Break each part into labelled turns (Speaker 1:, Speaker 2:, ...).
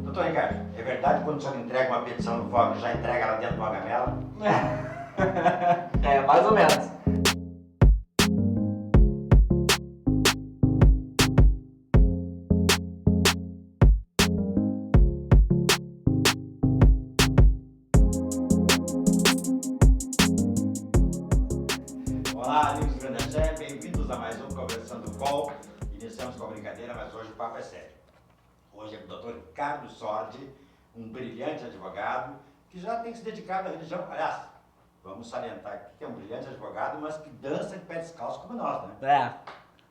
Speaker 1: Doutor Ricardo, é verdade que quando o senhor entrega uma petição no fórum, já entrega ela dentro de uma gamela?
Speaker 2: É, mais ou menos.
Speaker 1: Olá, amigos do Grande Axé, bem-vindos a mais um Conversando Com. Iniciamos com a brincadeira, mas hoje o papo é sério. Hoje é o doutor Ricardo Sordi, um brilhante advogado que já tem se dedicado à religião. Aliás, vamos salientar aqui que é um brilhante advogado, mas que dança de pé descalço como nós, né?
Speaker 2: É.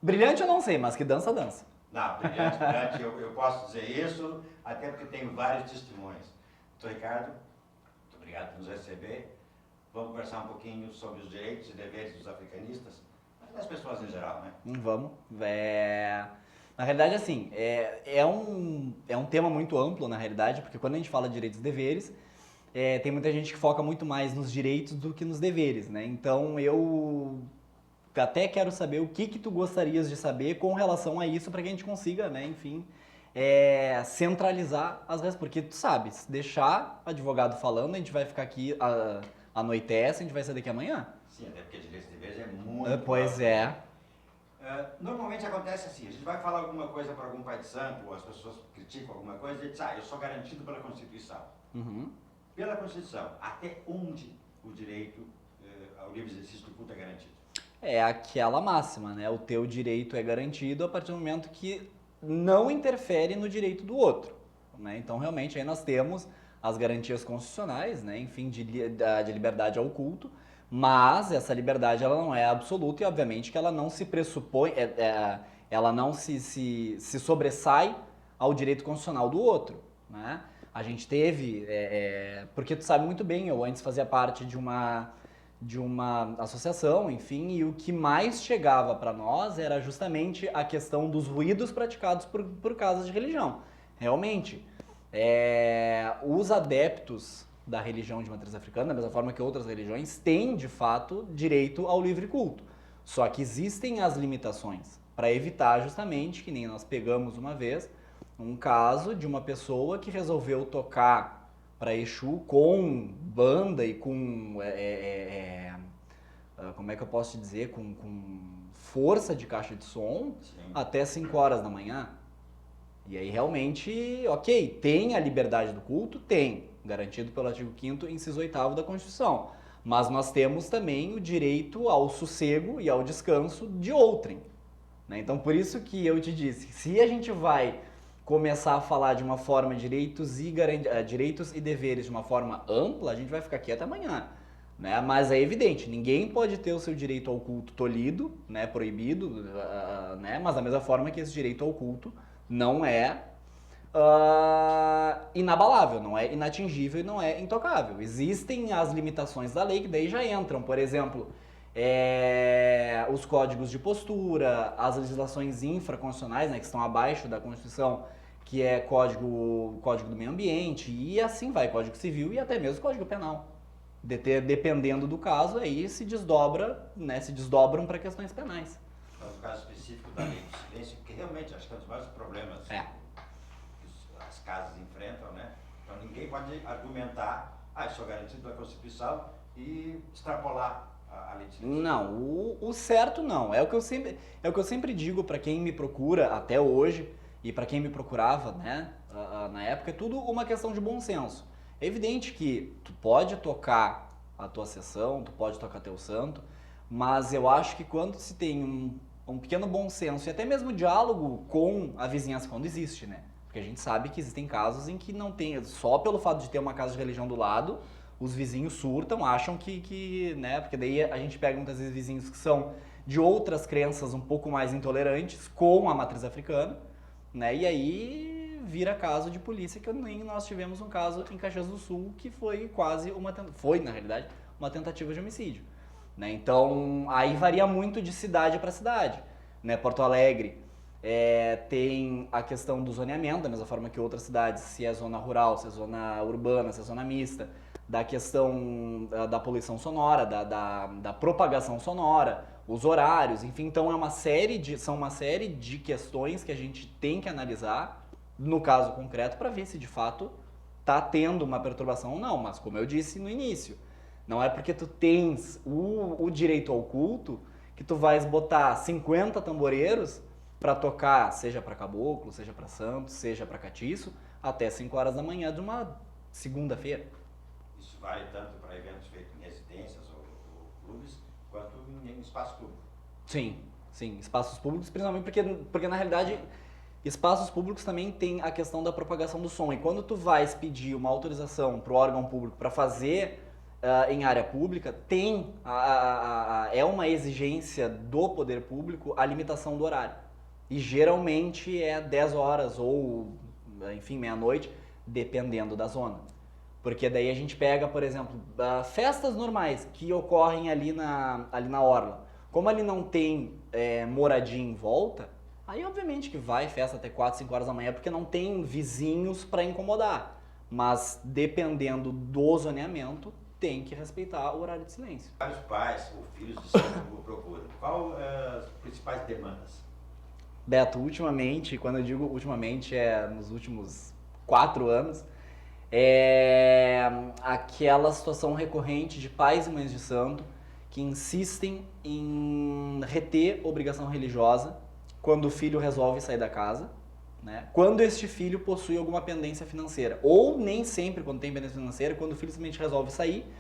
Speaker 2: Brilhante eu não sei, mas que dança, dança.
Speaker 1: Não, brilhante, eu posso dizer isso, até porque tenho vários testemunhos. Doutor Ricardo, muito obrigado por nos receber. Vamos conversar um pouquinho sobre os direitos e deveres dos africanistas, mas das pessoas em geral, né?
Speaker 2: Vamos. Na realidade, assim, é um tema muito amplo, na realidade, porque quando a gente fala de direitos e deveres, tem muita gente que foca muito mais nos direitos do que nos deveres, né? Então, eu até quero saber o que tu gostarias de saber com relação a isso, para que a gente consiga, né, enfim, centralizar as respostas. Porque tu sabe, se deixar o advogado falando, a gente vai ficar aqui, anoitece, a gente vai sair daqui amanhã.
Speaker 1: Sim, até porque direitos e deveres é muito
Speaker 2: Pois
Speaker 1: amplo.
Speaker 2: é.
Speaker 1: Normalmente acontece assim, a gente vai falar alguma coisa para algum pai de santo, ou as pessoas criticam alguma coisa e diz, eu sou garantido pela Constituição.
Speaker 2: Uhum.
Speaker 1: Pela Constituição, até onde o direito ao livre exercício do culto é garantido?
Speaker 2: É aquela máxima, né? O teu direito é garantido a partir do momento que não interfere no direito do outro, né? Então, realmente, aí nós temos as garantias constitucionais, né? Enfim, de liberdade ao culto, mas essa liberdade ela não é absoluta e, obviamente, que ela não se pressupõe, ela não se sobressai ao direito constitucional do outro, né? A gente teve, porque tu sabe muito bem, eu antes fazia parte de uma associação, enfim, e o que mais chegava para nós era justamente a questão dos ruídos praticados por casas de religião. Realmente, os adeptos da religião de matriz africana, da mesma forma que outras religiões, têm, de fato, direito ao livre culto. Só que existem as limitações para evitar justamente, que nem nós pegamos uma vez, um caso de uma pessoa que resolveu tocar para Exu com banda e com, como é que eu posso te dizer, com força de caixa de som. Sim. Até 5 horas da manhã. E aí realmente, ok, tem a liberdade do culto? Tem, garantido pelo artigo 5º, inciso 8º da Constituição. Mas nós temos também o direito ao sossego e ao descanso de outrem, né? Então por isso que eu te disse, se a gente vai começar a falar de uma forma de direitos e deveres de uma forma ampla, a gente vai ficar aqui até amanhã, né? Mas é evidente, ninguém pode ter o seu direito ao culto tolhido, né, proibido, né? Mas da mesma forma que esse direito ao culto não é inabalável, não é inatingível e não é intocável. Existem as limitações da lei que daí já entram, por exemplo, os códigos de postura, as legislações infraconstitucionais, né, que estão abaixo da Constituição, que é código do meio ambiente, e assim vai, Código Civil e até mesmo Código Penal. Dependendo do caso, aí se desdobram para questões penais.
Speaker 1: Mas o caso específico da lei do silêncio, que realmente acho que é um dos maiores problemas que as casas enfrentam, né? Então ninguém pode argumentar, eu sou garantido pela Constituição e extrapolar a lei de silêncio.
Speaker 2: Não, o certo não. É o que eu sempre digo para quem me procura até hoje e para quem me procurava, né, na época, é tudo uma questão de bom senso. É evidente que tu pode tocar a tua sessão, tu pode tocar teu santo, mas eu acho que quando se tem um pequeno bom senso e até mesmo diálogo com a vizinhança, quando existe, né? Porque a gente sabe que existem casos em que não tem, só pelo fato de ter uma casa de religião do lado, os vizinhos surtam, acham que né? Porque daí a gente pega muitas vezes vizinhos que são de outras crenças um pouco mais intolerantes com a matriz africana, né? E aí vira caso de polícia, que nem nós tivemos um caso em Caxias do Sul que foi na realidade, uma tentativa de homicídio, né? Então aí varia muito de cidade para cidade, né? Porto Alegre tem a questão do zoneamento, da mesma forma que outras cidades, se é zona rural, se é zona urbana, se é zona mista, da questão da poluição sonora, da propagação sonora, os horários, enfim, então são uma série de questões que a gente tem que analisar, no caso concreto, para ver se de fato está tendo uma perturbação ou não. Mas como eu disse no início, não é porque tu tens o direito ao culto que tu vais botar 50 tamboreiros para tocar, seja para caboclo, seja para santo, seja para catiço, até 5 horas da manhã de uma segunda-feira.
Speaker 1: Isso vale tanto para eventos feitos em residências ou clubes, quanto em espaço público.
Speaker 2: Sim, sim, espaços públicos, principalmente porque na realidade espaços públicos também tem a questão da propagação do som. E quando tu vais pedir uma autorização para o órgão público para fazer em área pública, tem é uma exigência do poder público a limitação do horário. E geralmente é 10 horas ou, enfim, meia-noite, dependendo da zona. Porque daí a gente pega, por exemplo, festas normais que ocorrem ali na orla. Como ali não tem moradia em volta, aí obviamente que vai festa até 4, 5 horas da manhã, porque não tem vizinhos para incomodar. Mas dependendo do zoneamento, tem que respeitar o horário de silêncio.
Speaker 1: Vários pais ou filhos de São Paulo procuram. Qual as principais demandas?
Speaker 2: Beto, ultimamente, quando eu digo ultimamente, é nos últimos 4 anos, aquela situação recorrente de pais e mães de santo que insistem em reter obrigação religiosa quando o filho resolve sair da casa, né? Quando este filho possui alguma pendência financeira, ou nem sempre quando tem pendência financeira, quando o filho simplesmente resolve sair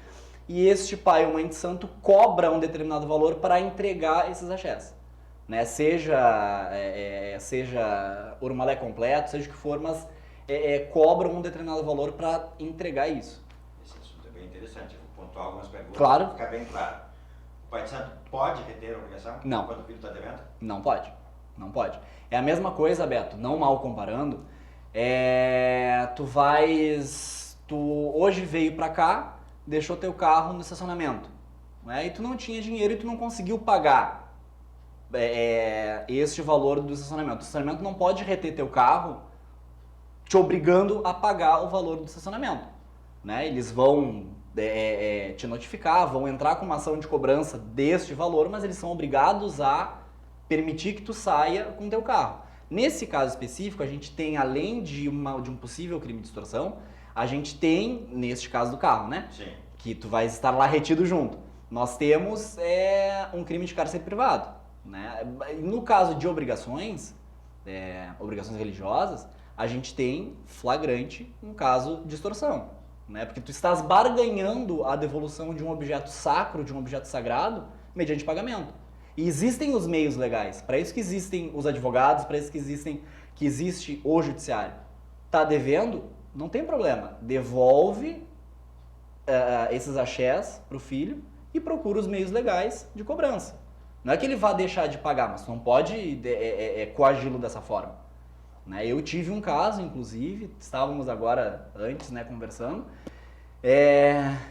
Speaker 2: e este pai ou mãe de santo cobra um determinado valor para entregar esses axés, né? Seja urmalé completo, seja o que for, mas cobram um determinado valor para entregar isso.
Speaker 1: Esse assunto é bem interessante. Eu vou pontuar algumas perguntas
Speaker 2: Claro.
Speaker 1: para ficar bem claro. O pai de santo pode reter a obrigação?
Speaker 2: Não.
Speaker 1: Quando o filho está devendo?
Speaker 2: Não pode. Não pode. É a mesma coisa, Beto, não mal comparando. Tu hoje veio pra cá, deixou teu carro no estacionamento, né? E tu não tinha dinheiro e tu não conseguiu pagar este valor do estacionamento. O estacionamento não pode reter teu carro te obrigando a pagar o valor do estacionamento, né? Eles vão te notificar, vão entrar com uma ação de cobrança deste valor, mas eles são obrigados a permitir que tu saia com teu carro. Nesse caso específico, a gente tem, além de um possível crime de extorsão, a gente tem, neste caso do carro, né?
Speaker 1: Sim.
Speaker 2: Que tu vais estar lá retido junto. Nós temos um crime de cárcere privado, né? No caso de obrigações religiosas, a gente tem flagrante um caso de extorsão, né? Porque tu estás barganhando a devolução de um objeto sacro, de um objeto sagrado, mediante pagamento. E existem os meios legais, para isso que existem os advogados, para isso que existe o judiciário. Tá devendo? Não tem problema. Devolve esses axés pro filho e procura os meios legais de cobrança. Não é que ele vá deixar de pagar, mas não pode coagi-lo dessa forma, né? Eu tive um caso, inclusive, estávamos agora antes, né, conversando,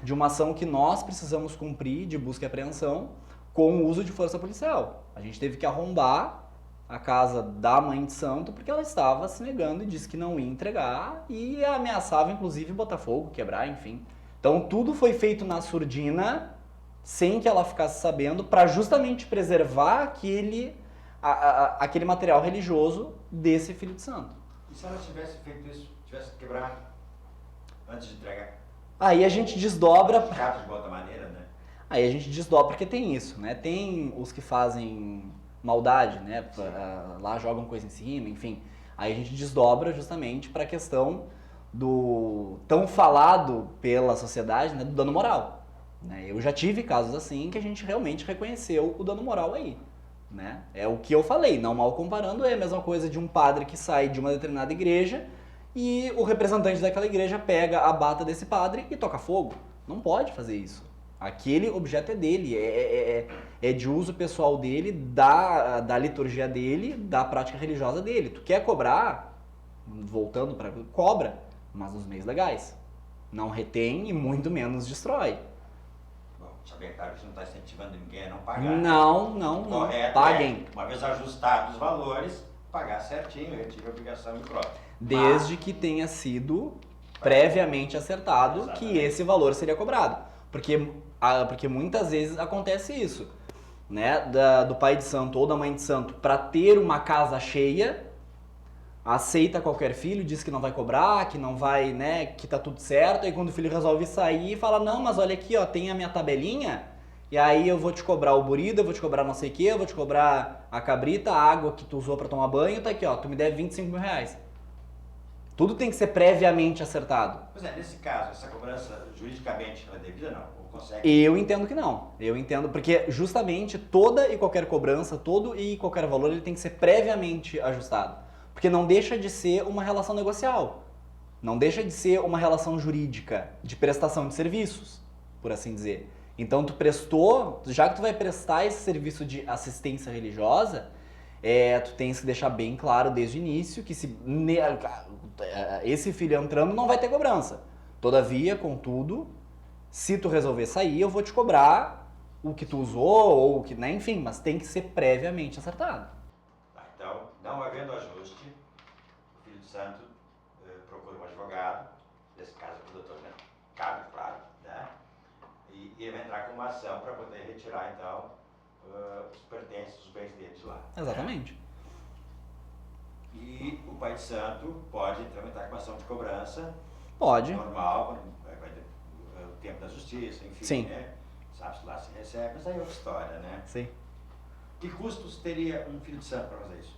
Speaker 2: de uma ação que nós precisamos cumprir de busca e apreensão com o uso de força policial. A gente teve que arrombar a casa da mãe de santo porque ela estava se negando e disse que não ia entregar e ameaçava, inclusive, botar fogo, quebrar, enfim. Então, tudo foi feito na surdina, sem que ela ficasse sabendo, para justamente preservar aquele material religioso desse filho de santo.
Speaker 1: E se ela tivesse feito isso, tivesse quebrado antes de entregar?
Speaker 2: Aí a gente desdobra...
Speaker 1: Chato de outra maneira, né?
Speaker 2: Aí a gente desdobra, porque tem isso, né? Tem os que fazem maldade, né? Lá jogam coisa em cima, enfim. Aí a gente desdobra justamente para a questão do tão falado pela sociedade, né, do dano moral, né? Eu já tive casos assim que a gente realmente reconheceu o dano moral aí, né? É o que eu falei, não mal comparando, é a mesma coisa de um padre que sai de uma determinada igreja e o representante daquela igreja pega a bata desse padre e toca fogo. Não pode fazer isso. Aquele objeto é dele, é de uso pessoal dele, da liturgia dele, da prática religiosa dele. Tu quer cobrar, voltando para cobra, mas nos meios legais. Não retém e muito menos destrói.
Speaker 1: Bom, saber claro que você não está incentivando ninguém a não pagar.
Speaker 2: Não.
Speaker 1: Correto,
Speaker 2: Paguem.
Speaker 1: Uma vez ajustados os valores, pagar certinho, eu tive a obrigação e pronto.
Speaker 2: Desde que tenha sido previamente acertado
Speaker 1: Exatamente.
Speaker 2: Que esse valor seria cobrado. Porque muitas vezes acontece isso, né? Do pai de santo ou da mãe de santo, para ter uma casa cheia, aceita qualquer filho, diz que não vai cobrar, que não vai, né, que tá tudo certo, aí quando o filho resolve sair, fala, não, mas olha aqui, ó, tem a minha tabelinha, e aí eu vou te cobrar o burido, eu vou te cobrar não sei o que, eu vou te cobrar a cabrita, a água que tu usou pra tomar banho, tá aqui, ó, tu me deve 25 mil reais. Tudo tem que ser previamente acertado.
Speaker 1: Pois é, nesse caso, essa cobrança juridicamente ela é devida, não? Ou consegue?
Speaker 2: Eu entendo que não. Eu entendo, porque justamente toda e qualquer cobrança, todo e qualquer valor, ele tem que ser previamente ajustado. Porque não deixa de ser uma relação negocial. Não deixa de ser uma relação jurídica de prestação de serviços, por assim dizer. Então tu prestou, já que tu vai prestar esse serviço de assistência religiosa, tu tens que deixar bem claro desde o início que esse filho entrando não vai ter cobrança. Todavia, contudo, se tu resolver sair, eu vou te cobrar o que tu usou, ou o que, né, enfim, mas tem que ser previamente acertado.
Speaker 1: Tá, então, não havendo ajuste, o filho de santo procura um advogado, nesse caso o doutor Carlos, claro, né? E ele vai entrar com uma ação para poder retirar, então, os pertences, os bens deles lá.
Speaker 2: Exatamente.
Speaker 1: Né? E o pai de santo pode tramitar com uma ação de cobrança.
Speaker 2: Pode.
Speaker 1: Normal, vai ter o tempo da justiça, enfim,
Speaker 2: Sim.
Speaker 1: né? Sabe-se lá se recebe, mas aí é outra história, né?
Speaker 2: Sim.
Speaker 1: Que custos teria um filho de santo para fazer isso?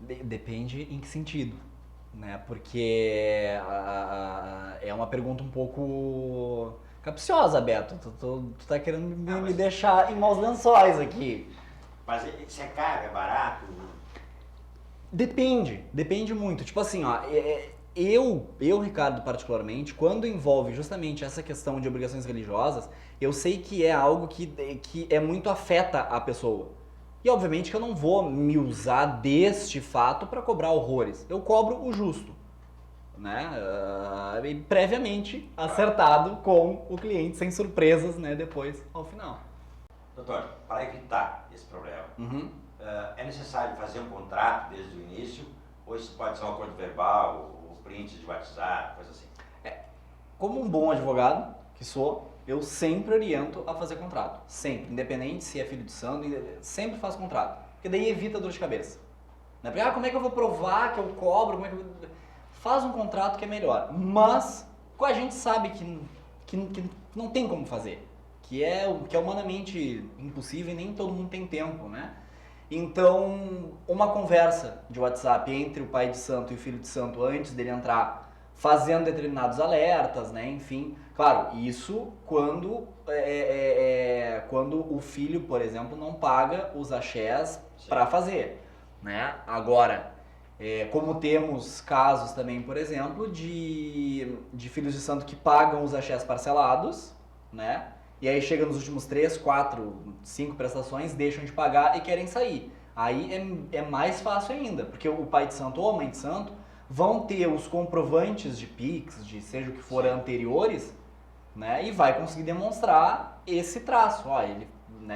Speaker 2: Depende em que sentido, né? Porque é uma pergunta um pouco capciosa, Beto. Tu tá querendo me deixar em maus lençóis aqui.
Speaker 1: Mas isso é caro, é barato?
Speaker 2: Depende muito. Tipo assim, ó, eu, Ricardo, particularmente, quando envolve justamente essa questão de obrigações religiosas, eu sei que é algo que é muito afeta a pessoa. E obviamente que eu não vou me usar deste fato para cobrar horrores. Eu cobro o justo, né? E previamente acertado com o cliente, sem surpresas, né? Depois, ao final.
Speaker 1: Doutor, para evitar esse problema, é necessário fazer um contrato desde o início? Ou isso pode ser um acordo verbal, ou print de WhatsApp, coisa assim?
Speaker 2: Como um bom advogado que sou, eu sempre oriento a fazer contrato. Sempre. Independente se é filho de santo, sempre faço contrato. Porque daí evita dor de cabeça. Né? Porque, como é que eu vou provar que eu cobro? Como é que eu... Faz um contrato que é melhor. Mas a gente sabe que não tem como fazer. Que é humanamente impossível e nem todo mundo tem tempo, né? Então, uma conversa de WhatsApp entre o pai de santo e o filho de santo antes dele entrar, fazendo determinados alertas, né? Enfim, claro, isso quando o filho, por exemplo, não paga os axés para fazer, né? Agora, como temos casos também, por exemplo, de filhos de santo que pagam os axés parcelados, né? E aí chega nos últimos 3, 4, 5 prestações, deixam de pagar e querem sair. Aí é mais fácil ainda, porque o pai de santo ou a mãe de santo vão ter os comprovantes de Pix, de seja o que for anteriores, né? E vai conseguir demonstrar esse traço. Ó,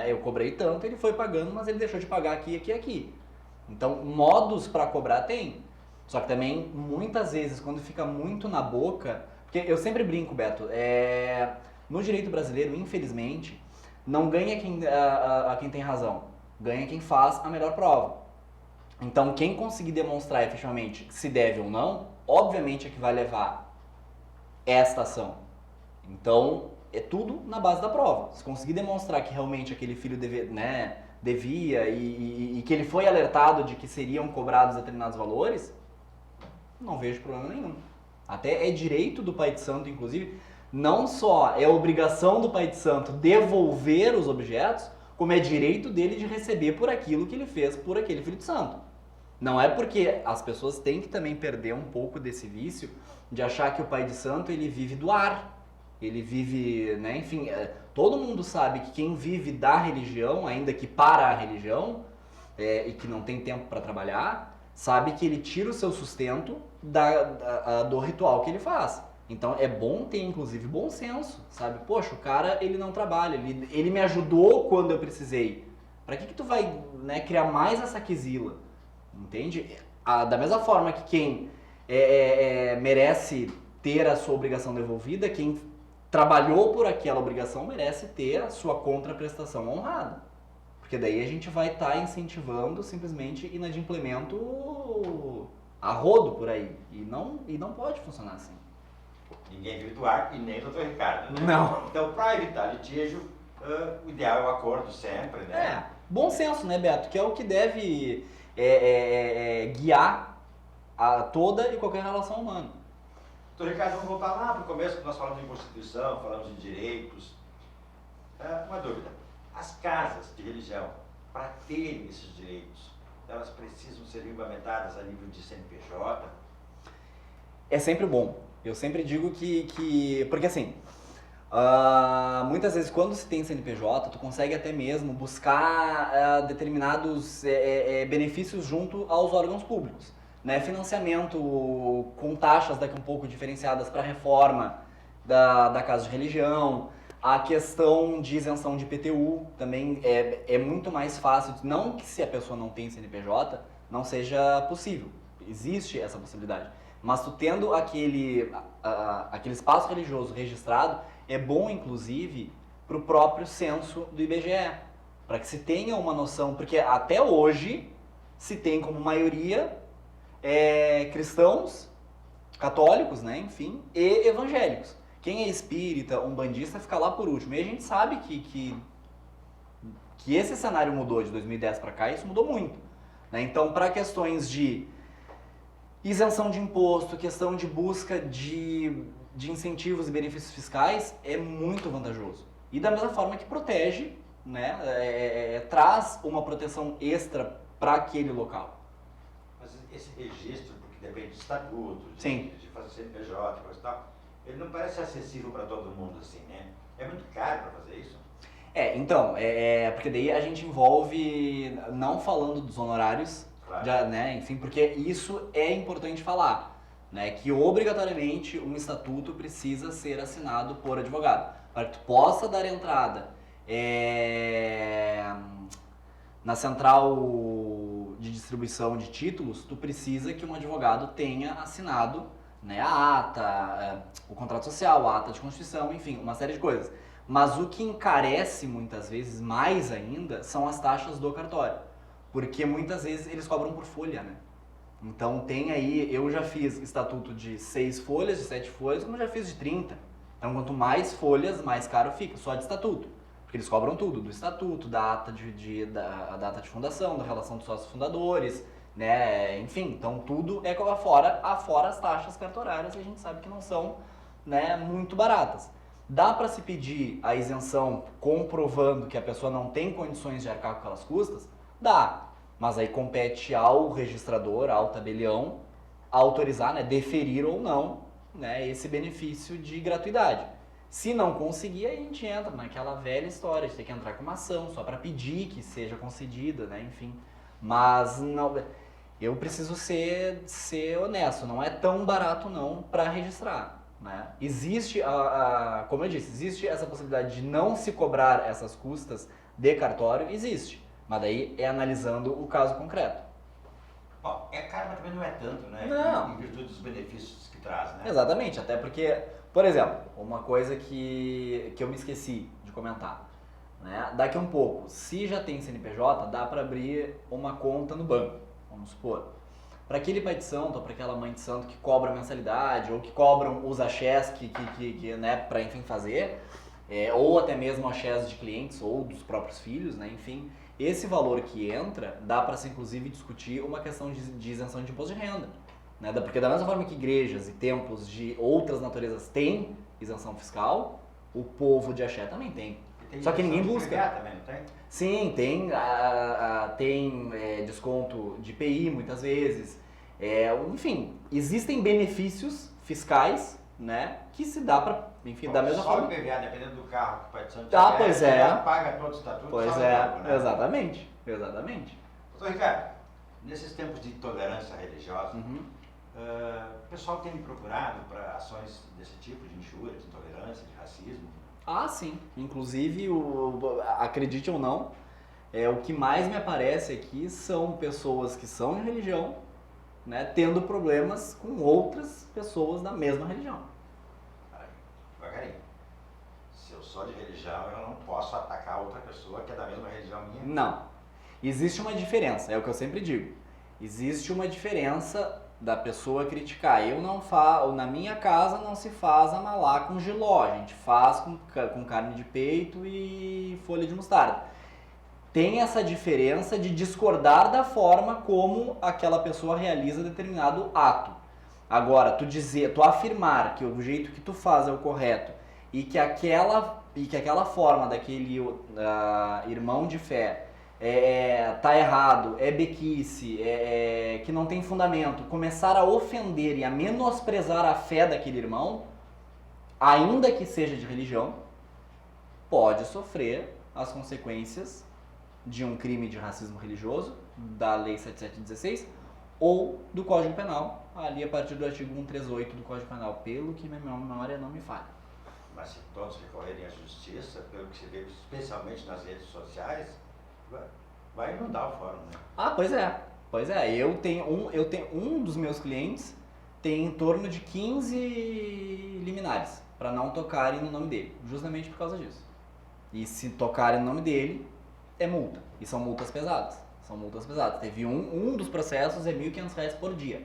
Speaker 2: eu cobrei tanto, ele foi pagando, mas ele deixou de pagar aqui, aqui, aqui. Então, modos para cobrar tem. Só que também, muitas vezes, quando fica muito na boca... Porque eu sempre brinco, Beto, no direito brasileiro, infelizmente, não ganha quem tem razão. Ganha quem faz a melhor prova. Então, quem conseguir demonstrar efetivamente se deve ou não, obviamente é que vai levar esta ação. Então, é tudo na base da prova. Se conseguir demonstrar que realmente aquele filho devia e que ele foi alertado de que seriam cobrados determinados valores, não vejo problema nenhum. Até é direito do pai de santo, inclusive, não só é obrigação do pai de santo devolver os objetos, como é direito dele de receber por aquilo que ele fez por aquele filho de santo. Não é porque as pessoas têm que também perder um pouco desse vício de achar que o pai de santo ele vive do ar. Ele vive, né, enfim, todo mundo sabe que quem vive da religião, ainda que para a religião, e que não tem tempo para trabalhar, sabe que ele tira o seu sustento do ritual que ele faz. Então é bom ter, inclusive, bom senso, sabe? Poxa, o cara, ele não trabalha, ele me ajudou quando eu precisei. Pra que tu vai, né, criar mais essa quizila? Entende? Da mesma forma que quem merece ter a sua obrigação devolvida, quem trabalhou por aquela obrigação merece ter a sua contraprestação honrada. Porque daí a gente vai estar incentivando simplesmente inadimplemento a rodo por aí. E não pode funcionar assim.
Speaker 1: Ninguém vive do ar e nem o Dr. Ricardo, né?
Speaker 2: Não.
Speaker 1: Então, para evitar litígio, o ideal é o acordo sempre, né?
Speaker 2: Bom senso, né, Beto? Que é o que deve guiar toda e qualquer relação humana.
Speaker 1: Dr. Ricardo, vamos voltar lá para o começo, que nós falamos em Constituição, falamos em direitos. Uma dúvida. As casas de religião, para terem esses direitos, elas precisam ser regulamentadas a nível de CNPJ?
Speaker 2: É sempre bom. Eu sempre digo que porque assim, muitas vezes quando se tem CNPJ, tu consegue até mesmo buscar determinados benefícios junto aos órgãos públicos. Né? Financiamento com taxas daqui a um pouco diferenciadas para a reforma da casa de religião, a questão de isenção de IPTU também é muito mais fácil, não que se a pessoa não tem CNPJ não seja possível, existe essa possibilidade, mas tu tendo aquele espaço religioso registrado, é bom inclusive para o próprio censo do IBGE, para que se tenha uma noção, porque até hoje se tem como maioria cristãos, católicos, né, enfim, e evangélicos. Quem é espírita, umbandista, fica lá por último. E a gente sabe que esse cenário mudou de 2010 para cá e isso mudou muito. Né? Então, para questões de isenção de imposto, questão de busca de incentivos e benefícios fiscais, é muito vantajoso. E da mesma forma que protege, né, traz uma proteção extra para aquele local.
Speaker 1: Mas esse registro, porque depende de estatuto,
Speaker 2: Sim.
Speaker 1: de fazer CNPJ, coisa e tal, ele não parece acessível para todo mundo assim, né? É muito caro para fazer isso?
Speaker 2: Então, porque daí a gente envolve, não falando dos honorários,
Speaker 1: Claro.
Speaker 2: né, enfim, porque isso é importante falar, né, que obrigatoriamente um estatuto precisa ser assinado por advogado, para que tu possa dar entrada na central de distribuição de títulos, tu precisa que um advogado tenha assinado, né, a ata, o contrato social, a ata de constituição, enfim, uma série de coisas. Mas o que encarece muitas vezes, mais ainda, são as taxas do cartório. Porque muitas vezes eles cobram por folha, né? Então tem aí, eu já fiz estatuto de 6 folhas, de 7 folhas, como eu já fiz de 30. Então quanto mais folhas, mais caro fica, só de estatuto. Porque eles cobram tudo, do estatuto, da ata da data de fundação, da relação dos sócios fundadores, né? Enfim, então tudo é afora as taxas cartorárias, que a gente sabe que não são, né, muito baratas. Dá para se pedir a isenção comprovando que a pessoa não tem condições de arcar com aquelas custas? Dá, mas aí compete ao registrador, ao tabelião, autorizar, né, deferir ou não, né, esse benefício de gratuidade. Se não conseguir, aí a gente entra naquela velha história de ter que entrar com uma ação só para pedir que seja concedida, né, enfim. Mas não, eu preciso ser honesto, não é tão barato não para registrar. Né? Existe, como eu disse, existe essa possibilidade de não se cobrar essas custas de cartório, existe. Mas daí é analisando o caso concreto.
Speaker 1: Bom, é caro, mas também não é tanto, né?
Speaker 2: Não.
Speaker 1: Em virtude dos benefícios que traz, né?
Speaker 2: Exatamente, até porque, por exemplo, uma coisa que eu me esqueci de comentar. Né? Daqui a um pouco, se já tem CNPJ, dá para abrir uma conta no banco, vamos supor. Para aquele pai de santo ou para aquela mãe de santo que cobra mensalidade ou que cobram os axés né, para enfim fazer, ou até mesmo axés de clientes ou dos próprios filhos, né, enfim, esse valor que entra dá para se inclusive discutir uma questão de isenção de imposto de renda, né, porque da mesma forma que igrejas e templos de outras naturezas têm isenção fiscal, o povo de axé também tem. Só que ninguém busca.
Speaker 1: Também, não tem?
Speaker 2: Sim, tem, tem desconto de IPI muitas vezes. Enfim, existem benefícios fiscais, né, que se dá para, enfim,
Speaker 1: Bom,
Speaker 2: da mesma
Speaker 1: só
Speaker 2: forma.
Speaker 1: o IPVA, dependendo do carro que o pai de santo
Speaker 2: Pois é.
Speaker 1: já paga todo o estatuto.
Speaker 2: Pois
Speaker 1: só
Speaker 2: é,
Speaker 1: no banco, né?
Speaker 2: exatamente.
Speaker 1: Doutor Ricardo, nesses tempos de intolerância religiosa, o pessoal tem me procurado para ações desse tipo, de injúria, de intolerância, de racismo?
Speaker 2: Ah, sim. Inclusive, acredite ou não, o que mais me aparece aqui são pessoas que são de religião, né, tendo problemas com outras pessoas da mesma religião.
Speaker 1: Devagarinho. Se eu sou de religião, eu não posso atacar outra pessoa que é da mesma religião minha.
Speaker 2: Não. Existe uma diferença, é o que eu sempre digo. Existe uma diferença da pessoa criticar. Na minha casa não se faz amalá com jiló, a gente faz com carne de peito e folha de mostarda. Tem essa diferença de discordar da forma como aquela pessoa realiza determinado ato. Agora, tu afirmar que o jeito que tu faz é o correto e que aquela forma daquele irmão de fé tá errado, é bequice, que não tem fundamento, começar a ofender e a menosprezar a fé daquele irmão, ainda que seja de religião, pode sofrer as consequências de um crime de racismo religioso, da Lei 7716, ou do Código Penal, ali a partir do artigo 138 do Código Penal, pelo que minha memória não me falha.
Speaker 1: Mas se todos recorrerem à justiça, pelo que se vê, especialmente nas redes sociais, vai inundar o fórum, né?
Speaker 2: Ah, pois é. Pois é, eu tenho um dos meus clientes tem em torno de 15 liminares para não tocarem no nome dele, justamente por causa disso. E se tocarem no nome dele, é multa. E são multas pesadas. São multas pesadas. Teve um dos processos é R$ 1.500 por dia.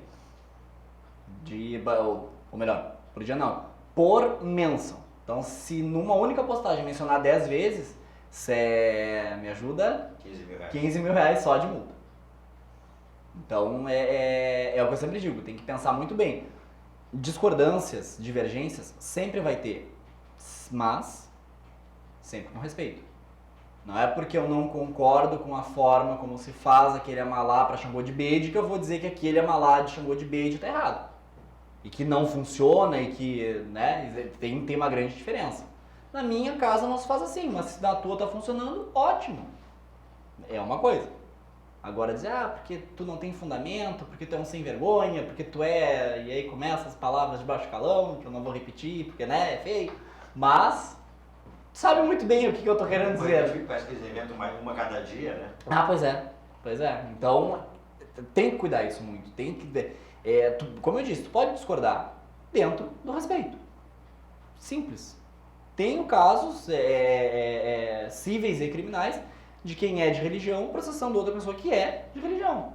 Speaker 2: Ou melhor, por dia não, por menção. Então, se numa única postagem mencionar 10 vezes, você me ajuda?
Speaker 1: 15 mil reais.
Speaker 2: 15 mil reais só de multa. Então, é o que eu sempre digo, tem que pensar muito bem. Discordâncias, divergências, sempre vai ter, mas sempre com respeito. Não é porque eu não concordo com a forma como se faz aquele amalá para Xangô de Bede que eu vou dizer que aquele amalá de Xangô de Bede está errado. E que não funciona e que, né, tem uma grande diferença. Na minha casa não se faz assim, mas se na tua tá funcionando, ótimo. É uma coisa. Agora dizer, porque tu não tem fundamento, porque tu é um sem vergonha, porque tu é... E aí começa as palavras de baixo calão, que eu não vou repetir, porque, né, é feio. Mas, tu sabe muito bem o que eu tô querendo dizer.
Speaker 1: Parece que eles inventam uma cada dia, né?
Speaker 2: Pois é. Pois é. Então, tem que cuidar isso muito. Tem que... como eu disse, tu pode discordar dentro do respeito. Simples. Tenho casos cíveis e criminais de quem é de religião processando outra pessoa que é de religião,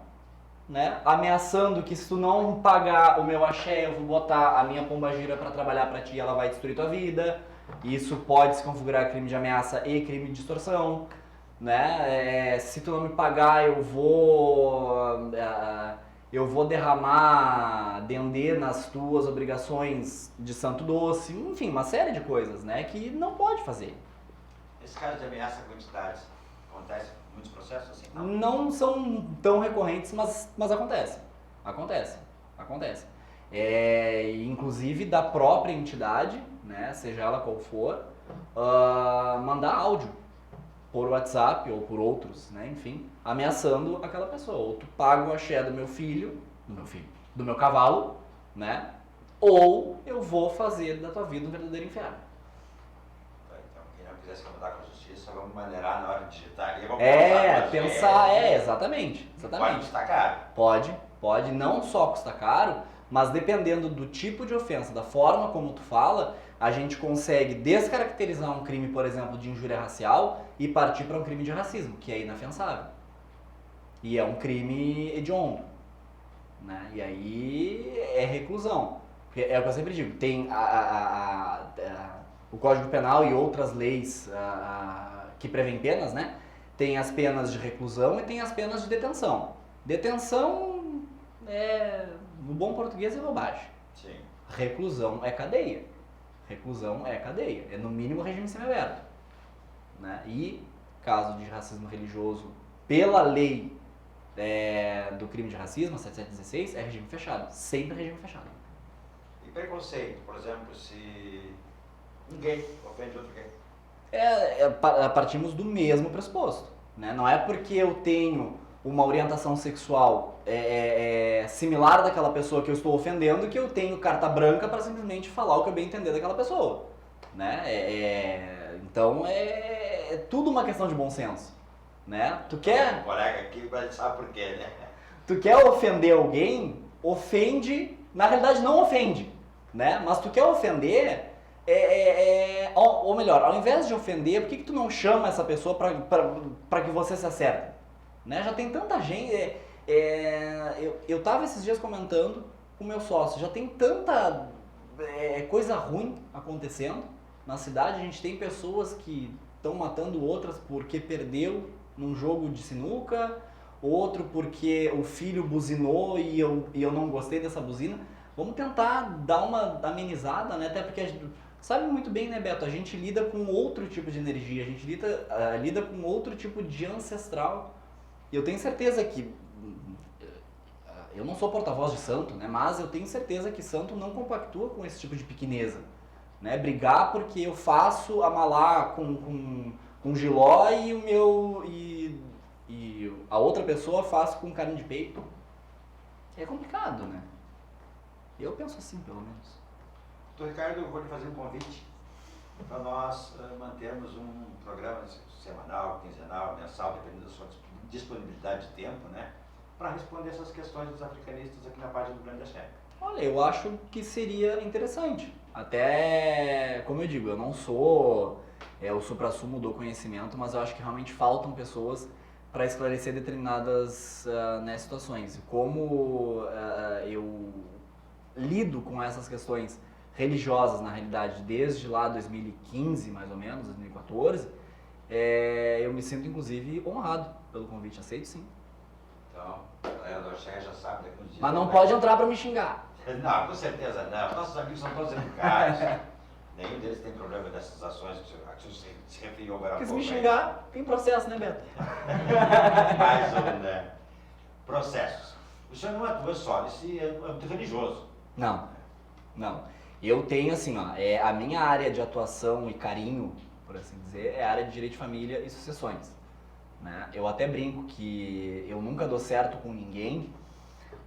Speaker 2: né? Ameaçando que se tu não pagar o meu axé, eu vou botar a minha pombagira para trabalhar para ti e ela vai destruir tua vida. Isso pode se configurar crime de ameaça e crime de extorsão, né? Se tu não me pagar, eu vou derramar dendê nas tuas obrigações de santo doce, enfim, uma série de coisas, né, que não pode fazer.
Speaker 1: Esse caso de ameaça com entidades, acontece muitos processos assim?
Speaker 2: Não são tão recorrentes, mas acontecem. Inclusive da própria entidade, né, seja ela qual for, mandar áudio por WhatsApp ou por outros, né, enfim, ameaçando aquela pessoa. Ou tu paga o axé do meu cavalo, né, ou eu vou fazer da tua vida um verdadeiro inferno.
Speaker 1: Então, quem não quiser se incomodar com a justiça, vamos maneirar na hora de digitar ali.
Speaker 2: Exatamente.
Speaker 1: Pode custar caro.
Speaker 2: Pode, não só custar caro, mas dependendo do tipo de ofensa, da forma como tu fala, a gente consegue descaracterizar um crime, por exemplo, de injúria racial e partir para um crime de racismo, que é inafensável. E é um crime hediondo, né? E aí é reclusão. É o que eu sempre digo, tem o Código Penal e outras leis que prevêem penas, né? Tem as penas de reclusão e tem as penas de detenção. Detenção, no bom português, é bobagem.
Speaker 1: Sim.
Speaker 2: Reclusão é cadeia. É no mínimo regime semiaberto, né? E caso de racismo religioso, pela lei do crime de racismo, a 7716, é regime fechado. Sempre regime fechado.
Speaker 1: E preconceito, por exemplo, se um gay ofende outro gay?
Speaker 2: Partimos do mesmo pressuposto, né? Não é porque eu tenho uma orientação sexual similar daquela pessoa que eu estou ofendendo que eu tenho carta branca para simplesmente falar o que eu bem entender daquela pessoa, né? Então é tudo uma questão de bom senso, né? Tu quer...
Speaker 1: O colega aqui sabe por quê, né?
Speaker 2: Tu quer ofender alguém, ofende, na realidade não ofende, né? Mas tu quer ofender, Ou melhor, ao invés de ofender, por que tu não chama essa pessoa pra que você se acerte? Né? Já tem tanta gente... eu tava esses dias comentando com o meu sócio, já tem tanta coisa ruim acontecendo na cidade, a gente tem pessoas que estão matando outras porque perdeu num jogo de sinuca, outro porque o filho buzinou e eu não gostei dessa buzina. Vamos tentar dar uma amenizada, né? Até porque a gente sabe muito bem, né, Beto? A gente lida com outro tipo de energia, a gente lida com outro tipo de ancestral. E eu tenho certeza que eu não sou porta-voz de santo, né? Mas eu tenho certeza que santo não compactua com esse tipo de pequeneza, né? Brigar porque eu faço a malá com jiló e o meu e a outra pessoa faz com carne de peito. É complicado, né? Eu penso assim, pelo menos.
Speaker 1: Doutor Ricardo, eu vou lhe fazer um convite para nós mantermos um programa semanal, quinzenal, mensal, dependendo da sua disponibilidade de tempo, né? Para responder essas questões dos africanistas aqui na página do Grande Axé.
Speaker 2: Olha, eu acho que seria interessante. Até, como eu digo, eu não sou o suprassumo do conhecimento, mas eu acho que realmente faltam pessoas para esclarecer determinadas situações. E como eu lido com essas questões religiosas, na realidade, desde lá 2015, mais ou menos, 2014, eu me sinto, inclusive, honrado pelo convite. Aceito, sim.
Speaker 1: Então, a galera do Axé já sabe daqui uns dias.
Speaker 2: Mas não pode entrar para me xingar.
Speaker 1: Não, com certeza não. Nossos amigos são todos educados. Nenhum deles tem problema dessas ações que o senhor se referiu agora há pouco.
Speaker 2: Porque se me xingar, tem processo, né, Beto?
Speaker 1: Mais um, né? Processos. O senhor não atua só nesse âmbito religioso.
Speaker 2: Não. Eu tenho, assim, ó, a minha área de atuação e carinho, por assim dizer, é a área de direito de família e sucessões. Né? Eu até brinco que eu nunca dou certo com ninguém,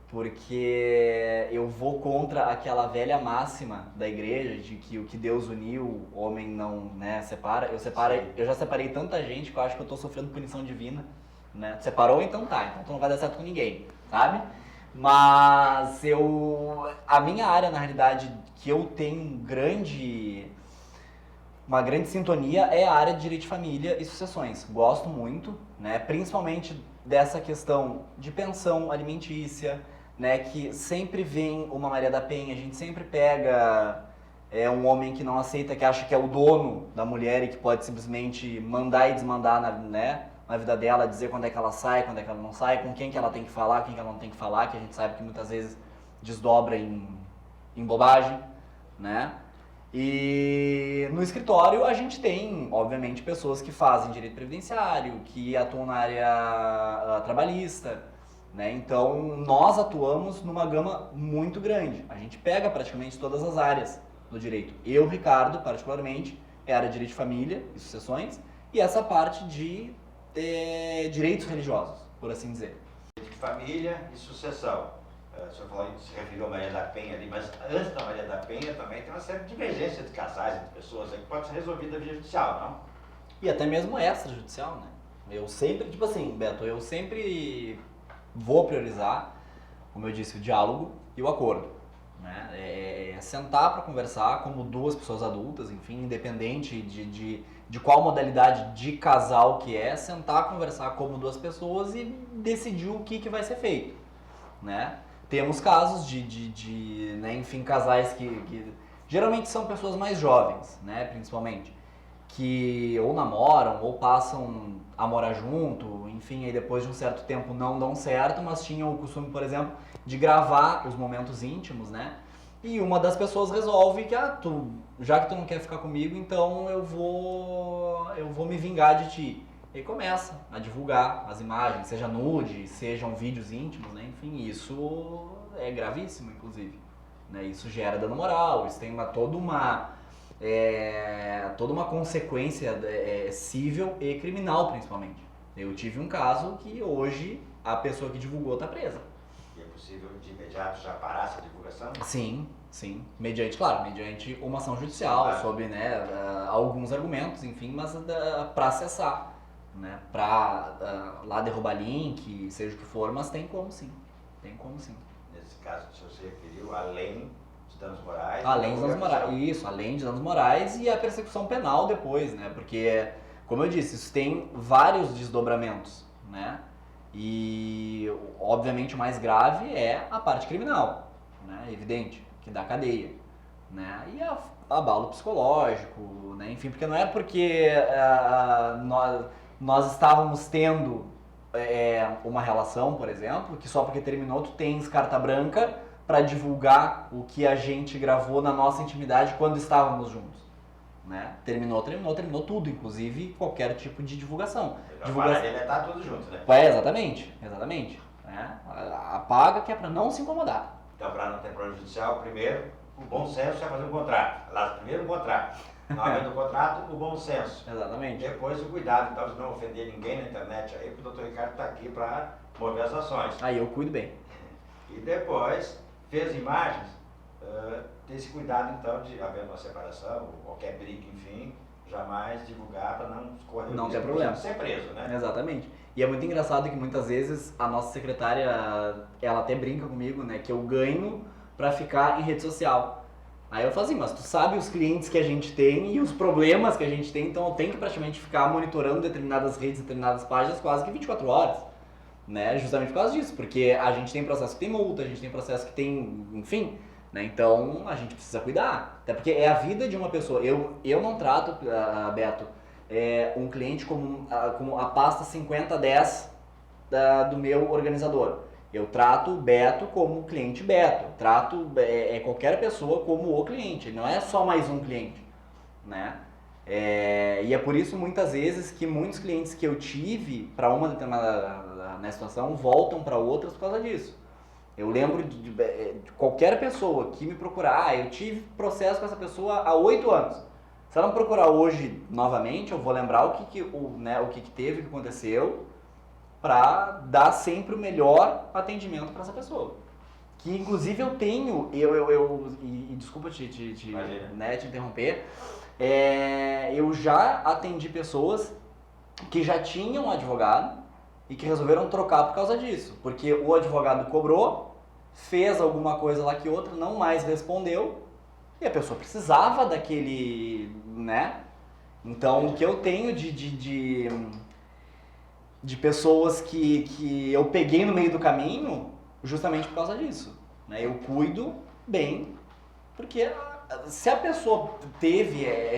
Speaker 2: porque eu vou contra aquela velha máxima da igreja de que o que Deus uniu, o homem não, né, separa. Eu já separei tanta gente que eu acho que eu tô sofrendo punição divina, né? Separou, então tá, então tu não vai dar certo com ninguém, sabe? Mas a minha área, na realidade, que eu tenho uma grande sintonia é a área de direito de família e sucessões. Gosto muito, né? Principalmente dessa questão de pensão alimentícia, né? Que sempre vem uma Maria da Penha, a gente sempre pega um homem que não aceita, que acha que é o dono da mulher e que pode simplesmente mandar e desmandar na vida dela, dizer quando é que ela sai, quando é que ela não sai, com quem que ela tem que falar, quem que ela não tem que falar, que a gente sabe que muitas vezes desdobra em bobagem, né? E no escritório a gente tem, obviamente, pessoas que fazem direito previdenciário, que atuam na área trabalhista, né? Então nós atuamos numa gama muito grande. A gente pega praticamente todas as áreas do direito. Eu, Ricardo, particularmente, é a área de direito de família e sucessões, e essa parte de direitos religiosos, por assim dizer.
Speaker 1: Direito de família e sucessão. O senhor falou, se referiu a Maria da Penha ali, mas antes da Maria da Penha também tem uma série de divergências entre casais, entre pessoas, aí, que pode ser resolvida via judicial, não?
Speaker 2: E até mesmo extrajudicial, né? Eu sempre, tipo assim, Beto, eu sempre vou priorizar, como eu disse, o diálogo e o acordo, né? Sentar para conversar como duas pessoas adultas, enfim, independente de qual modalidade de casal que é, sentar, conversar como duas pessoas e decidir o que vai ser feito, né? Temos casos né, enfim, casais que geralmente são pessoas mais jovens, né, principalmente, que ou namoram ou passam a morar junto, enfim, aí depois de um certo tempo não dão certo, mas tinham o costume, por exemplo, de gravar os momentos íntimos, né? E uma das pessoas resolve que, já que tu não quer ficar comigo, então eu vou me vingar de ti. E começa a divulgar as imagens, seja nude, sejam vídeos íntimos, né? Enfim, isso é gravíssimo, inclusive. Né? Isso gera dano moral, isso tem toda uma consequência civil e criminal, principalmente. Eu tive um caso que hoje a pessoa que divulgou está presa.
Speaker 1: E é possível de imediato já parar essa divulgação?
Speaker 2: Sim. Mediante uma ação judicial, sob alguns argumentos, enfim, mas para acessar. Né, pra lá derrubar link, seja o que for, mas tem como sim.
Speaker 1: Nesse caso que o senhor se referiu, além de danos morais.
Speaker 2: Além dos danos morais, isso, além de danos morais e a persecução penal depois, né? Porque, como eu disse, isso tem vários desdobramentos, né? E, obviamente, o mais grave é a parte criminal, né? Evidente, que dá cadeia, né? E abalo psicológico, né? Enfim, porque não é porque nós estávamos tendo uma relação, por exemplo, que só porque terminou tu tens carta branca para divulgar o que a gente gravou na nossa intimidade quando estávamos juntos, né? Terminou tudo, inclusive qualquer tipo de divulgação.
Speaker 1: Ele tá tudo junto, né?
Speaker 2: Exatamente, né? Apaga que é para não se incomodar.
Speaker 1: Então, para não ter problema judicial, primeiro, o bom senso é fazer um contrato. Aliás, primeiro um contrato. Na hora do contrato, o bom senso.
Speaker 2: Exatamente.
Speaker 1: Depois o cuidado, então, de não ofender ninguém na internet aí, porque o Dr. Ricardo está aqui para mover as ações.
Speaker 2: Aí eu cuido bem.
Speaker 1: E depois, fez imagens, ter esse cuidado, então, de haver uma separação, ou qualquer briga, enfim, jamais divulgar para não correr
Speaker 2: não
Speaker 1: o
Speaker 2: ter problema.
Speaker 1: de ser preso, né?
Speaker 2: Exatamente. E é muito engraçado que muitas vezes a nossa secretária, ela até brinca comigo, né, que eu ganho para ficar em rede social. Aí eu falo assim, mas tu sabe os clientes que a gente tem e os problemas que a gente tem, então eu tenho que praticamente ficar monitorando determinadas redes, determinadas páginas quase que 24 horas, né? Justamente por causa disso, porque a gente tem processo que tem multa, a gente tem processo que tem, enfim, né? Então a gente precisa cuidar, até porque é a vida de uma pessoa. Eu não trato, Beto, um cliente como a pasta 5010 do meu organizador. Eu trato o Beto como cliente Beto, trato qualquer pessoa como o cliente, ele não é só mais um cliente, né? E é por isso muitas vezes que muitos clientes que eu tive para uma determinada situação voltam para outras por causa disso. Eu lembro de qualquer pessoa que me procurar, eu tive processo com essa pessoa há 8 anos. Se ela me procurar hoje novamente, eu vou lembrar o que teve, o que aconteceu, para dar sempre o melhor atendimento para essa pessoa. Que inclusive eu tenho, e desculpa te interromper, eu já atendi pessoas que já tinham um advogado e que resolveram trocar por causa disso. Porque o advogado cobrou, fez alguma coisa lá que outra, não mais respondeu, e a pessoa precisava daquele, né? Então o que eu tenho de pessoas que eu peguei no meio do caminho justamente por causa disso, né? Eu cuido bem, porque se a pessoa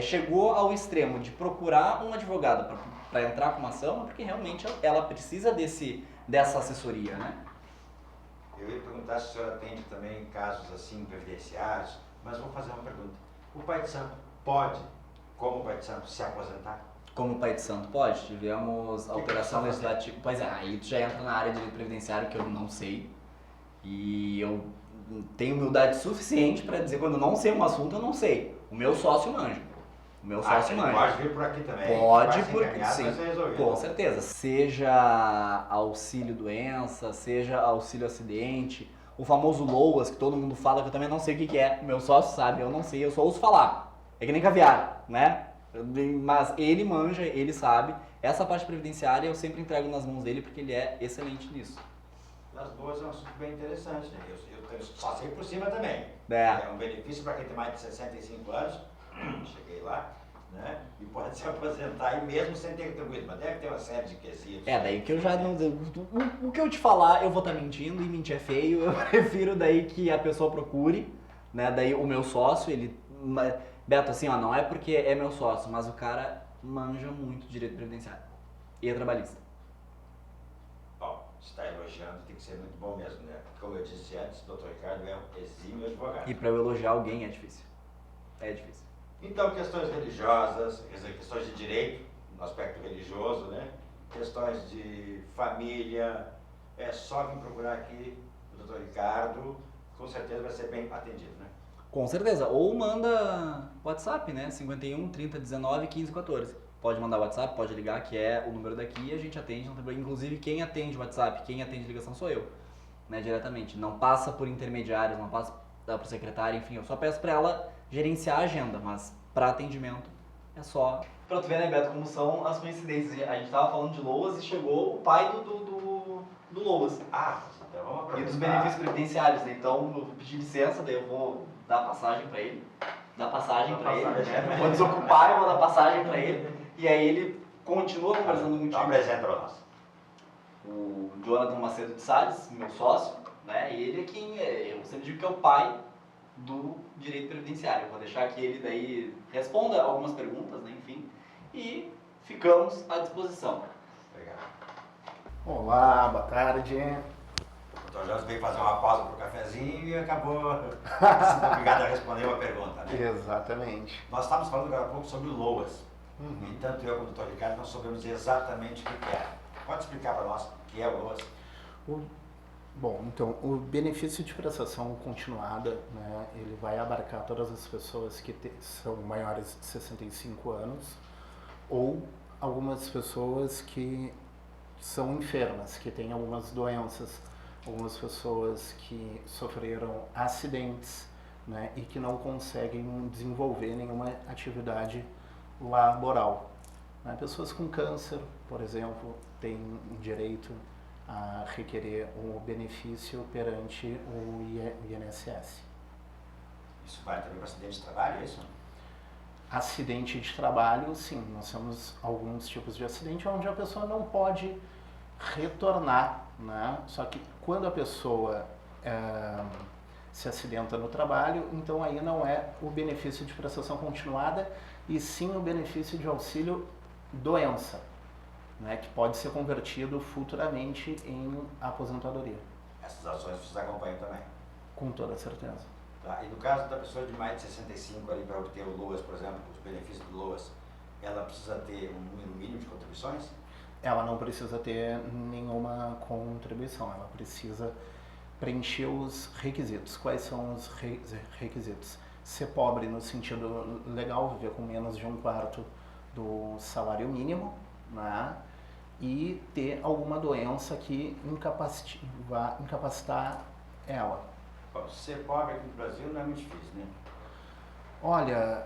Speaker 2: chegou ao extremo de procurar um advogado para entrar com uma ação, é porque realmente ela precisa dessa assessoria, né?
Speaker 1: Eu ia perguntar se o senhor atende também casos assim previdenciários, mas vou fazer uma pergunta. O pai de santo pode, como pai de santo, se aposentar?
Speaker 2: Como pai de santo pode, tivemos alteração legislativa. Pois é, aí tu já entra na área de direito previdenciário que eu não sei. E eu tenho humildade suficiente para dizer quando eu não sei um assunto, eu não sei. O meu sócio manja.
Speaker 1: Pode vir por aqui também.
Speaker 2: Pode, porque sim,
Speaker 1: resolvido.
Speaker 2: com certeza. Seja auxílio doença, seja auxílio acidente, o famoso LOAS, que todo mundo fala, que eu também não sei o que é. O meu sócio sabe, eu não sei, eu só ouço falar. É que nem caviar, né? Mas ele manja, ele sabe. Essa parte previdenciária eu sempre entrego nas mãos dele porque ele é excelente nisso.
Speaker 1: As boas é um assunto bem interessante, né? Eu só sei por cima também.
Speaker 2: É
Speaker 1: um benefício para quem tem mais de 65 anos, cheguei lá, né? E pode se aposentar e mesmo sem ter contribuído, mas deve ter uma série de quesitos.
Speaker 2: Daí que eu já não... O que eu te falar, eu vou estar mentindo e mentir é feio. Eu prefiro daí que a pessoa procure, né? Daí o meu sócio, ele... Beto, assim, ó, não é porque é meu sócio, mas o cara manja muito direito previdenciário e trabalhista.
Speaker 1: Bom, se está elogiando, tem que ser muito bom mesmo, né? Como eu disse antes, o Dr. Ricardo é um exímio advogado.
Speaker 2: E para eu elogiar alguém é difícil. É difícil.
Speaker 1: Então, questões religiosas, quer dizer, questões de direito, no aspecto religioso, né? Questões de família, é só vir procurar aqui o Dr. Ricardo, com certeza vai ser bem atendido, né?
Speaker 2: Com certeza. Ou manda WhatsApp, né? 51 30 19 15 14. Pode mandar WhatsApp, pode ligar, que é o número daqui e a gente atende. Não tem problema. Inclusive, quem atende WhatsApp, quem atende ligação sou eu, né? Diretamente. Não passa por intermediários, não passa por secretária, enfim. Eu só peço pra ela gerenciar a agenda, mas para atendimento é só... Pra tu ver, né, Beto, como são as coincidências. A gente tava falando de LOAS e chegou o pai do LOAS.
Speaker 1: Então vamos
Speaker 2: E
Speaker 1: aproveitar.
Speaker 2: dos benefícios previdenciários, né? Então eu vou pedir licença, daí eu vou dar passagem para ele. Dar passagem para ele, né? Vou desocupar e vou dar passagem para ele. E aí ele continua conversando contigo.
Speaker 1: Então apresenta para nós.
Speaker 2: O Jonathan Macedo de Salles, meu sócio, né? Ele é quem, eu sempre digo que é o pai do direito previdenciário. Eu vou deixar que ele daí responda algumas perguntas, né? Enfim, e ficamos à disposição.
Speaker 1: Obrigado.
Speaker 3: Olá, boa tarde.
Speaker 1: O Dr. Jorge veio fazer uma pausa para o cafezinho e acabou sendo obrigado a responder uma pergunta, né?
Speaker 3: Exatamente.
Speaker 1: Nós estávamos falando agora há pouco sobre o LOAS.
Speaker 3: Uhum.
Speaker 1: E tanto eu como o Dr. Ricardo não sabemos exatamente o que é. Pode explicar para nós o que é o LOAS?
Speaker 3: Bom, então, o benefício de prestação continuada, né, ele vai abarcar todas as pessoas que são maiores de 65 anos ou algumas pessoas que são enfermas, que têm algumas doenças, algumas pessoas que sofreram acidentes, né, e que não conseguem desenvolver nenhuma atividade laboral. Né? Pessoas com câncer, por exemplo, têm direito a requerer o benefício perante o INSS.
Speaker 1: Isso vale também para acidente de trabalho, é isso?
Speaker 3: Acidente de trabalho, sim, nós temos alguns tipos de acidente onde a pessoa não pode retornar, né? Só que quando a pessoa se acidenta no trabalho, então aí não é o benefício de prestação continuada e sim o benefício de auxílio doença, né, que pode ser convertido futuramente em aposentadoria.
Speaker 1: Essas ações vocês acompanham também.
Speaker 3: Com toda certeza.
Speaker 1: Tá? E no caso da pessoa de mais de 65 ali para obter o LOAS, por exemplo, os benefícios do LOAS, ela precisa ter um número mínimo de contribuições?
Speaker 3: Ela não precisa ter nenhuma contribuição, ela precisa preencher os requisitos. Quais são os requisitos? Ser pobre no sentido legal, viver com menos de 1/4 do salário mínimo, né? E ter alguma doença que vá incapacitar ela.
Speaker 1: Ser pobre aqui no Brasil não é muito difícil, né?
Speaker 3: Olha,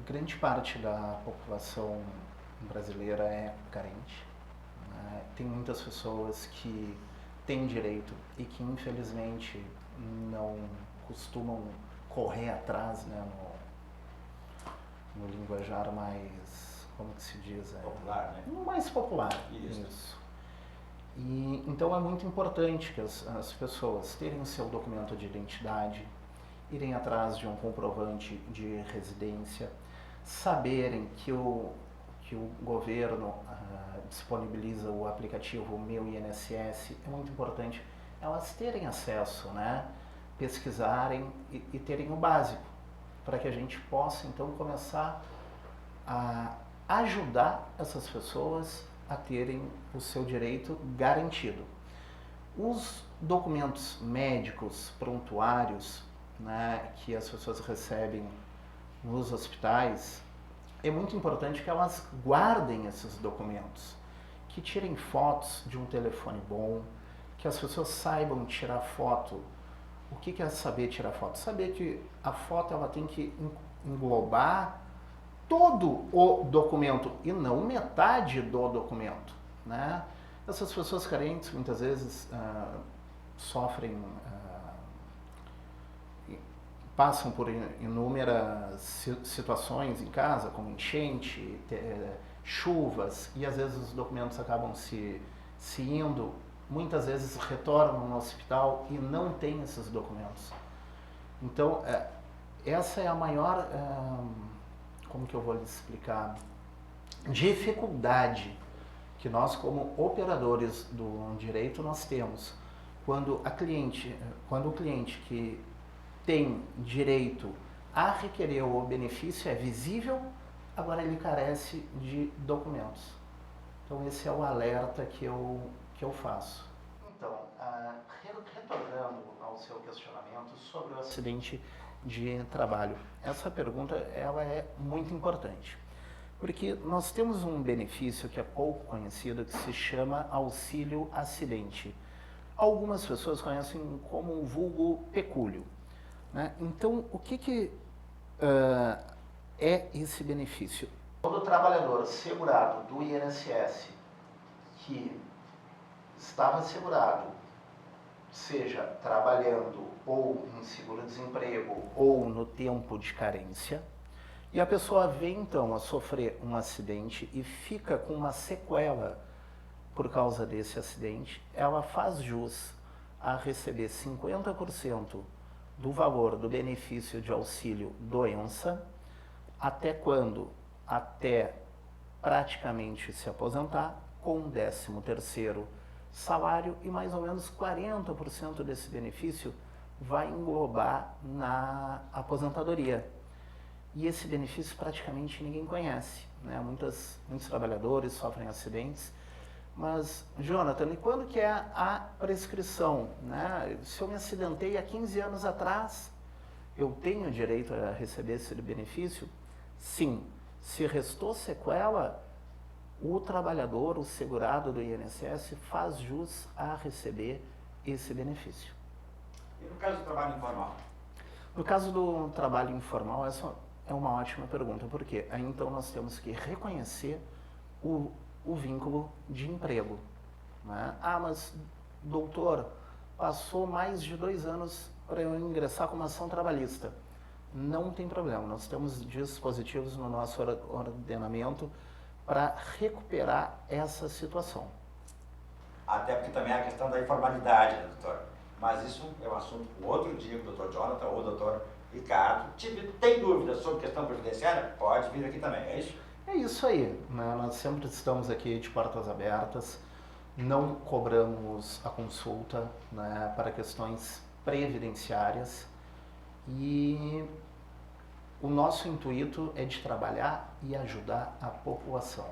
Speaker 3: grande parte da população brasileira é carente, né? Tem muitas pessoas que têm direito e que infelizmente não costumam correr atrás, né, no linguajar mais, como que se diz?
Speaker 1: Popular, né?
Speaker 3: Mais popular.
Speaker 1: Isso.
Speaker 3: E, então é muito importante que as pessoas terem o seu documento de identidade, irem atrás de um comprovante de residência, saberem que o governo disponibiliza o aplicativo Meu INSS, é muito importante elas terem acesso, né? Pesquisarem e terem o básico, para que a gente possa então começar a ajudar essas pessoas a terem o seu direito garantido. Os documentos médicos prontuários, né, que as pessoas recebem nos hospitais, é muito importante que elas guardem esses documentos, que tirem fotos de um telefone bom, que as pessoas saibam tirar foto. O que é saber tirar foto? Saber que a foto ela tem que englobar todo o documento e não metade do documento, né? Essas pessoas carentes muitas vezes sofrem, passam por inúmeras situações em casa, como enchente, chuvas, e às vezes os documentos acabam se indo, muitas vezes retornam no hospital e não tem esses documentos. Então, essa é a maior, como que eu vou lhe explicar, dificuldade que nós como operadores do direito nós temos. Quando o cliente que tem direito a requerer o benefício é visível, agora ele carece de documentos. Então esse é o alerta que eu faço. Então, retornando ao seu questionamento sobre o acidente de trabalho, essa pergunta ela é muito importante, porque nós temos um benefício que é pouco conhecido que se chama auxílio acidente. Algumas pessoas conhecem como um vulgo pecúlio, né? Então, o que é esse benefício? Todo trabalhador segurado do INSS que estava segurado seja trabalhando ou em seguro-desemprego ou no tempo de carência, e a pessoa vem então a sofrer um acidente e fica com uma sequela por causa desse acidente, ela faz jus a receber 50% do valor do benefício de auxílio doença, até quando? Até praticamente se aposentar, com 13º salário, e mais ou menos 40% desse benefício vai englobar na aposentadoria. E esse benefício praticamente ninguém conhece, né? Muitos trabalhadores sofrem acidentes. Mas, Jonathan, e quando que é a prescrição, né? Se eu me acidentei há 15 anos atrás, eu tenho direito a receber esse benefício? Sim. Se restou sequela, o trabalhador, o segurado do INSS, faz jus a receber esse benefício.
Speaker 1: E no caso do trabalho informal?
Speaker 3: No caso do trabalho informal, essa é uma ótima pergunta, porque aí então nós temos que reconhecer o vínculo de emprego, né? Ah, mas doutor, passou mais de 2 anos para eu ingressar com uma ação trabalhista. Não tem problema, nós temos dispositivos no nosso ordenamento para recuperar essa situação.
Speaker 1: Até porque também há a questão da informalidade, né, doutor? Mas isso é um assunto para outro dia, com o doutor Jonathan ou o doutor Ricardo. Tem dúvidas sobre questão previdenciária? Pode vir aqui também, é isso?
Speaker 3: É isso aí, né? Nós sempre estamos aqui de portas abertas, não cobramos a consulta, né, para questões previdenciárias, e o nosso intuito é de trabalhar e ajudar a população.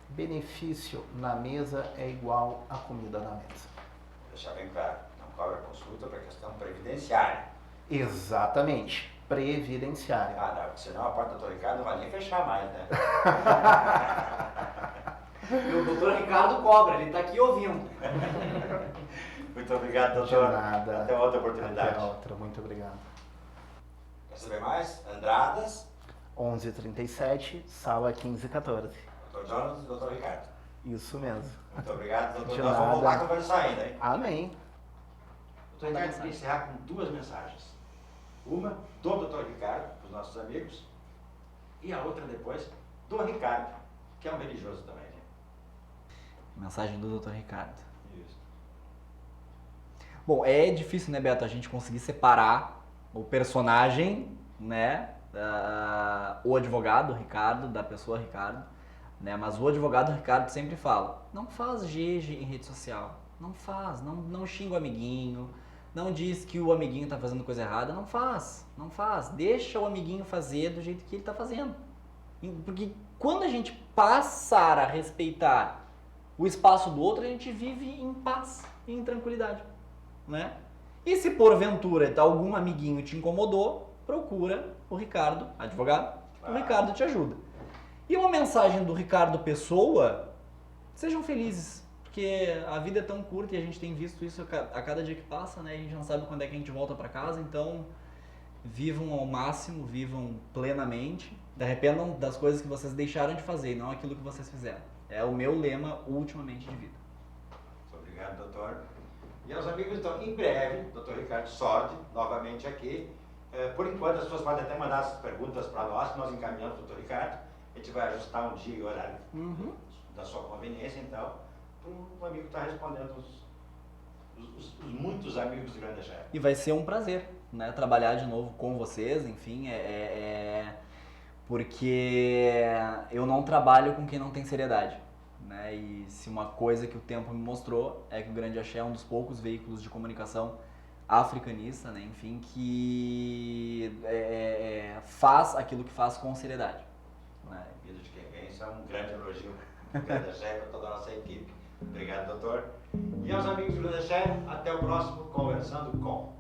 Speaker 3: Benefício na mesa é igual a comida na mesa.
Speaker 1: Vou deixar bem claro, não cobra consulta para questão previdenciária.
Speaker 3: Exatamente, previdenciária.
Speaker 1: Ah, não, porque senão a porta do doutor Ricardo não vai nem fechar mais, né?
Speaker 2: E o doutor Ricardo cobra, ele está aqui ouvindo.
Speaker 1: Muito obrigado, doutor.
Speaker 3: De nada.
Speaker 1: Até outra oportunidade.
Speaker 3: Até outra, muito obrigado.
Speaker 1: Quer saber mais? Andradas,
Speaker 3: 11h37, sala 1514.
Speaker 1: doutor Jonathan e doutor Ricardo.
Speaker 3: Isso mesmo.
Speaker 1: Muito obrigado, doutor.
Speaker 3: De
Speaker 1: Nós vamos
Speaker 3: nada.
Speaker 1: voltar a conversar ainda, hein?
Speaker 3: Amém.
Speaker 1: Doutor Ricardo, queria encerrar com 2 mensagens. Uma do doutor Ricardo, para os nossos amigos, e a outra depois do Ricardo, que é um religioso também, né?
Speaker 2: Mensagem do Dr. Ricardo.
Speaker 1: Isso.
Speaker 2: Bom, é difícil, né, Beto, a gente conseguir separar o personagem, né, o advogado Ricardo, da pessoa Ricardo, né, mas o advogado Ricardo sempre fala, não faz GG em rede social, não faz, não xinga o amiguinho, não diz que o amiguinho tá fazendo coisa errada, não faz, deixa o amiguinho fazer do jeito que ele tá fazendo. Porque quando a gente passar a respeitar o espaço do outro, a gente vive em paz e em tranquilidade, né? E se porventura algum amiguinho te incomodou, procura o Ricardo, advogado, o Ricardo te ajuda. E uma mensagem do Ricardo Pessoa, sejam felizes, porque a vida é tão curta e a gente tem visto isso a cada dia que passa, né? A gente não sabe quando é que a gente volta para casa, então vivam ao máximo, vivam plenamente, arrependam das coisas que vocês deixaram de fazer e não aquilo que vocês fizeram. É o meu lema ultimamente de vida.
Speaker 1: Muito obrigado, doutor. E aos amigos, então, em breve, doutor Ricardo Sordi, novamente aqui. Por enquanto, as pessoas podem até mandar as perguntas para nós encaminhamos para o doutor Ricardo. A gente vai ajustar um dia e horário da sua conveniência, então, para o amigo estar respondendo os muitos amigos do Grande Chefe.
Speaker 2: E vai ser um prazer, né, trabalhar de novo com vocês, enfim, porque eu não trabalho com quem não tem seriedade, né? E se uma coisa que o tempo me mostrou é que o Grande Axé é um dos poucos veículos de comunicação africanista, né? Enfim, que faz aquilo que faz com seriedade, né?
Speaker 1: Vida de quem vem, isso é um grande elogio do Grande Axé para toda a nossa equipe. Obrigado, doutor. E aos amigos do Grande Axé, até o próximo Conversando Com.